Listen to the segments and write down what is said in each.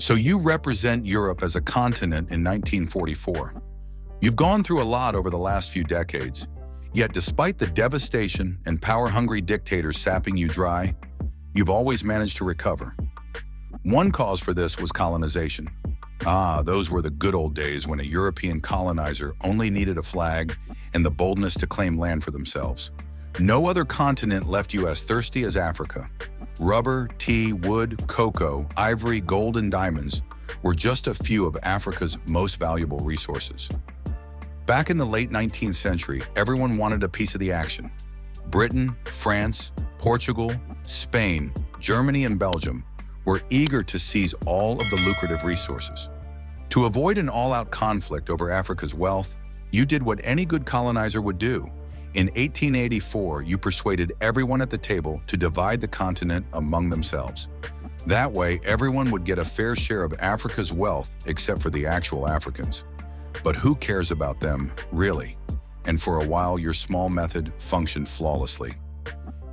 So you represent Europe as a continent in 1944. You've gone through a lot over the last few decades, yet despite the devastation and power-hungry dictators sapping you dry, you've always managed to recover. One cause for this was colonization. Those were the good old days when a European colonizer only needed a flag and the boldness to claim land for themselves. No other continent left you as thirsty as Africa. Rubber, tea, wood, cocoa, ivory, gold, and diamonds were just a few of Africa's most valuable resources. Back in the late 19th century, everyone wanted a piece of the action. Britain, France, Portugal, Spain, Germany, and Belgium were eager to seize all of the lucrative resources. To avoid an all-out conflict over Africa's wealth, you did what any good colonizer would do. In 1884, you persuaded everyone at the table to divide the continent among themselves. That way, everyone would get a fair share of Africa's wealth except for the actual Africans. But who cares about them, really? And for a while, your small method functioned flawlessly.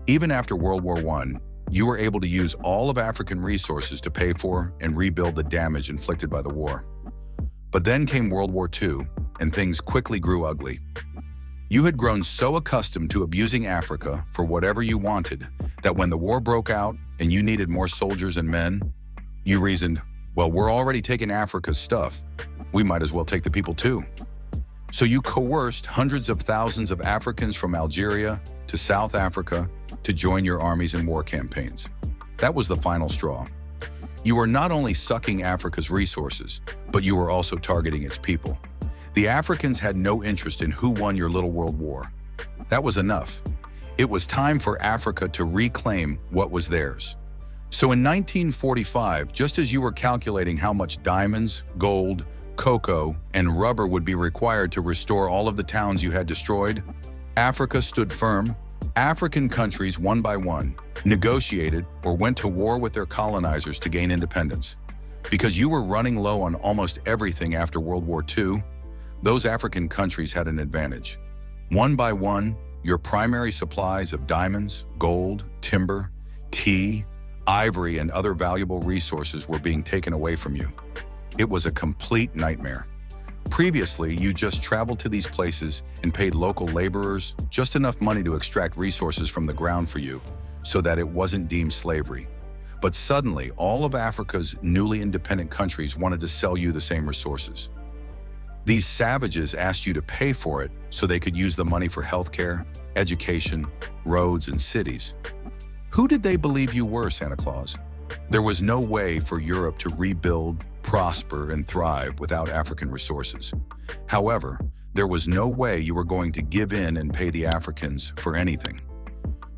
Even after World War I, you were able to use all of African resources to pay for and rebuild the damage inflicted by the war. But then came World War II, and things quickly grew ugly. You had grown so accustomed to abusing Africa for whatever you wanted that when the war broke out and you needed more soldiers and men, you reasoned, well, we're already taking Africa's stuff. We might as well take the people too. So you coerced hundreds of thousands of Africans from Algeria to South Africa to join your armies in war campaigns. That was the final straw. You were not only sucking Africa's resources, but you were also targeting its people. The Africans had no interest in who won your little world war. That was enough. It was time for Africa to reclaim what was theirs. So in 1945, just as you were calculating how much diamonds, gold, cocoa, and rubber would be required to restore all of the towns you had destroyed, Africa stood firm. African countries, one by one, negotiated or went to war with their colonizers to gain independence. Because you were running low on almost everything after World War II, those African countries had an advantage. One by one, your primary supplies of diamonds, gold, timber, tea, ivory, and other valuable resources were being taken away from you. It was a complete nightmare. Previously, you just traveled to these places and paid local laborers just enough money to extract resources from the ground for you so that it wasn't deemed slavery. But suddenly, all of Africa's newly independent countries wanted to sell you the same resources. These savages asked you to pay for it so they could use the money for healthcare, education, roads, and cities. Who did they believe you were, Santa Claus? There was no way for Europe to rebuild, prosper, and thrive without African resources. However, there was no way you were going to give in and pay the Africans for anything.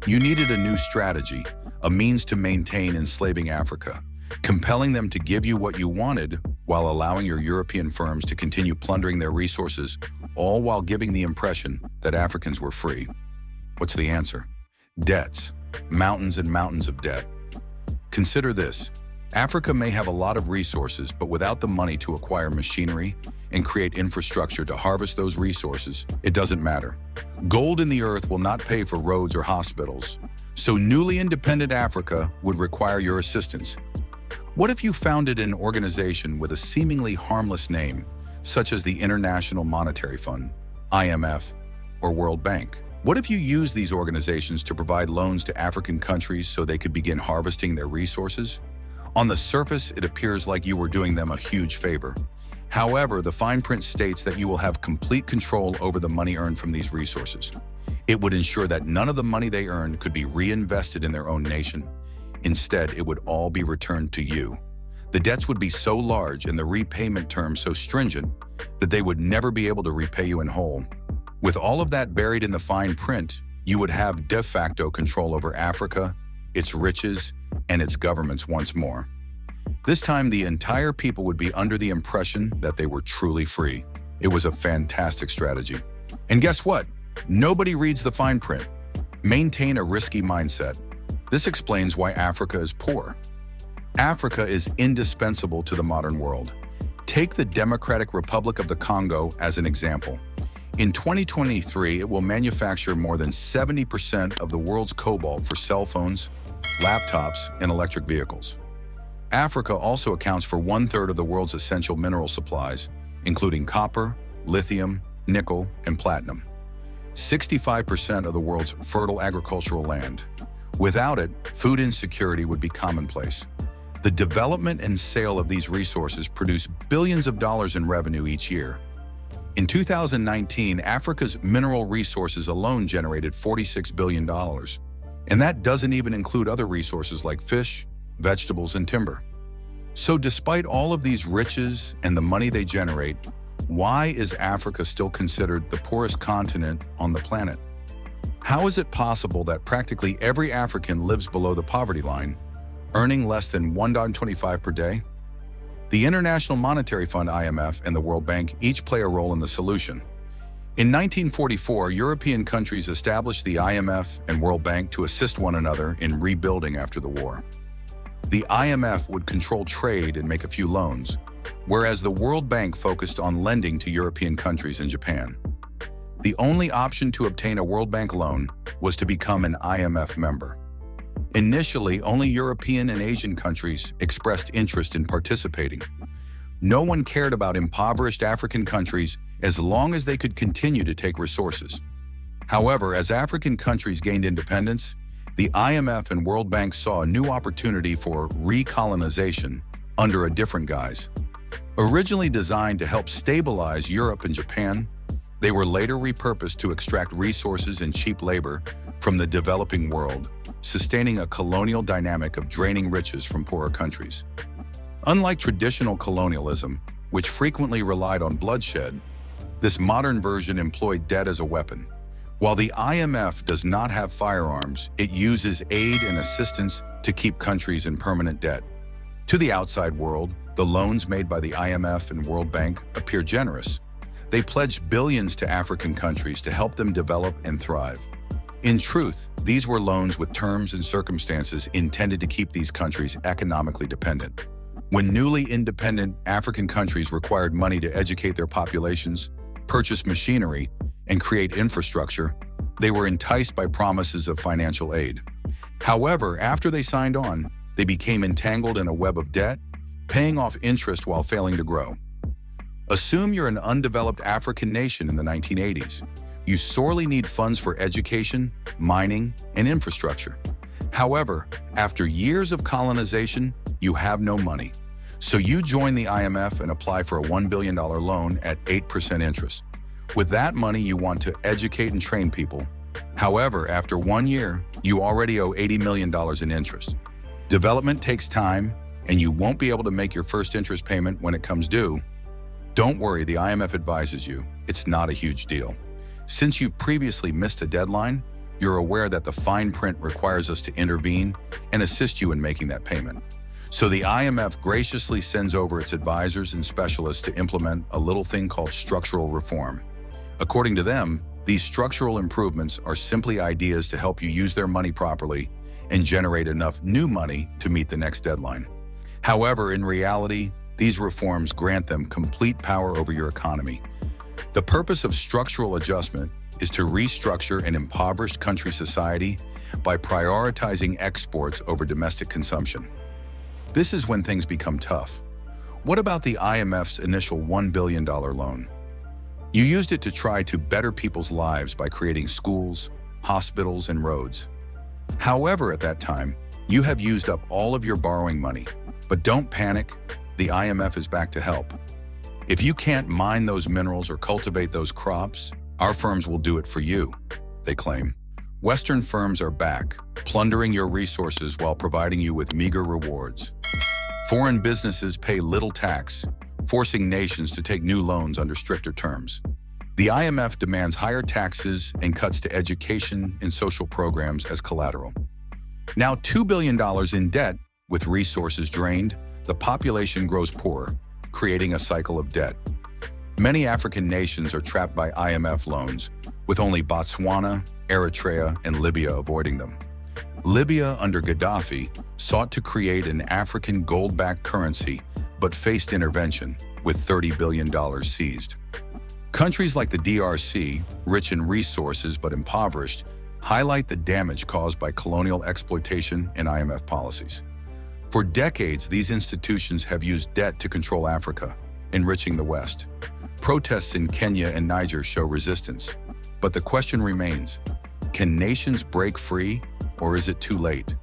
You needed a new strategy, a means to maintain enslaving Africa, compelling them to give you what you wanted while allowing your European firms to continue plundering their resources, all while giving the impression that Africans were free. What's the answer? Debts. Mountains and mountains of debt. Consider this. Africa may have a lot of resources, but without the money to acquire machinery and create infrastructure to harvest those resources, it doesn't matter. Gold in the earth will not pay for roads or hospitals, so newly independent Africa would require your assistance. What if you founded an organization with a seemingly harmless name, such as the International Monetary Fund, IMF, or World Bank? What if you used these organizations to provide loans to African countries so they could begin harvesting their resources? On the surface, it appears like you were doing them a huge favor. However, the fine print states that you will have complete control over the money earned from these resources. It would ensure that none of the money they earned could be reinvested in their own nation. Instead, it would all be returned to you. The debts would be so large and the repayment terms so stringent that they would never be able to repay you in whole. With all of that buried in the fine print, you would have de facto control over Africa, its riches, and its governments once more. This time, the entire people would be under the impression that they were truly free. It was a fantastic strategy. And guess what? Nobody reads the fine print. Maintain a risky mindset. This explains why Africa is poor. Africa is indispensable to the modern world. Take the Democratic Republic of the Congo as an example. In 2023, it will manufacture more than 70% of the world's cobalt for cell phones, laptops, and electric vehicles. Africa also accounts for 1/3 of the world's essential mineral supplies, including copper, lithium, nickel, and platinum. 65% of the world's fertile agricultural land. Without it, food insecurity would be commonplace. The development and sale of these resources produce billions of dollars in revenue each year. In 2019, Africa's mineral resources alone generated $46 billion. And that doesn't even include other resources like fish, vegetables, and timber. So despite all of these riches and the money they generate, why is Africa still considered the poorest continent on the planet? How is it possible that practically every African lives below the poverty line, earning less than $1.25 per day? The International Monetary Fund (IMF) and the World Bank each play a role in the solution. In 1944, European countries established the IMF and World Bank to assist one another in rebuilding after the war. The IMF would control trade and make a few loans, whereas the World Bank focused on lending to European countries and Japan. The only option to obtain a World Bank loan was to become an IMF member. Initially, only European and Asian countries expressed interest in participating. No one cared about impoverished African countries as long as they could continue to take resources. However, as African countries gained independence, the IMF and World Bank saw a new opportunity for recolonization under a different guise. Originally designed to help stabilize Europe and Japan, they were later repurposed to extract resources and cheap labor from the developing world, sustaining a colonial dynamic of draining riches from poorer countries. Unlike traditional colonialism, which frequently relied on bloodshed, this modern version employed debt as a weapon. While the IMF does not have firearms, it uses aid and assistance to keep countries in permanent debt. To the outside world, the loans made by the IMF and World Bank appear generous. They pledged billions to African countries to help them develop and thrive. In truth, these were loans with terms and circumstances intended to keep these countries economically dependent. When newly independent African countries required money to educate their populations, purchase machinery, and create infrastructure, they were enticed by promises of financial aid. However, after they signed on, they became entangled in a web of debt, paying off interest while failing to grow. Assume you're an undeveloped African nation in the 1980s. You sorely need funds for education, mining, and infrastructure. However, after years of colonization, you have no money. So you join the IMF and apply for a $1 billion loan at 8% interest. With that money, you want to educate and train people. However, after 1 year, you already owe $80 million in interest. Development takes time, and you won't be able to make your first interest payment when it comes due. Don't worry, the IMF advises you. It's not a huge deal. Since you've previously missed a deadline, you're aware that the fine print requires us to intervene and assist you in making that payment. So the IMF graciously sends over its advisors and specialists to implement a little thing called structural reform. According to them, these structural improvements are simply ideas to help you use their money properly and generate enough new money to meet the next deadline. However, in reality, these reforms grant them complete power over your economy. The purpose of structural adjustment is to restructure an impoverished country society by prioritizing exports over domestic consumption. This is when things become tough. What about the IMF's initial $1 billion loan? You used it to try to better people's lives by creating schools, hospitals, and roads. However, at that time, you have used up all of your borrowing money. But don't panic, the IMF is back to help. If you can't mine those minerals or cultivate those crops, our firms will do it for you, they claim. Western firms are back, plundering your resources while providing you with meager rewards. Foreign businesses pay little tax, forcing nations to take new loans under stricter terms. The IMF demands higher taxes and cuts to education and social programs as collateral. Now $2 billion in debt, with resources drained, the population grows poorer, creating a cycle of debt. Many African nations are trapped by IMF loans, with only Botswana, Eritrea, and Libya avoiding them. Libya, under Gaddafi, sought to create an African gold-backed currency, but faced intervention, with $30 billion seized. Countries like the DRC, rich in resources but impoverished, highlight the damage caused by colonial exploitation and IMF policies. For decades, these institutions have used debt to control Africa, enriching the West. Protests in Kenya and Niger show resistance. But the question remains, can nations break free, or is it too late?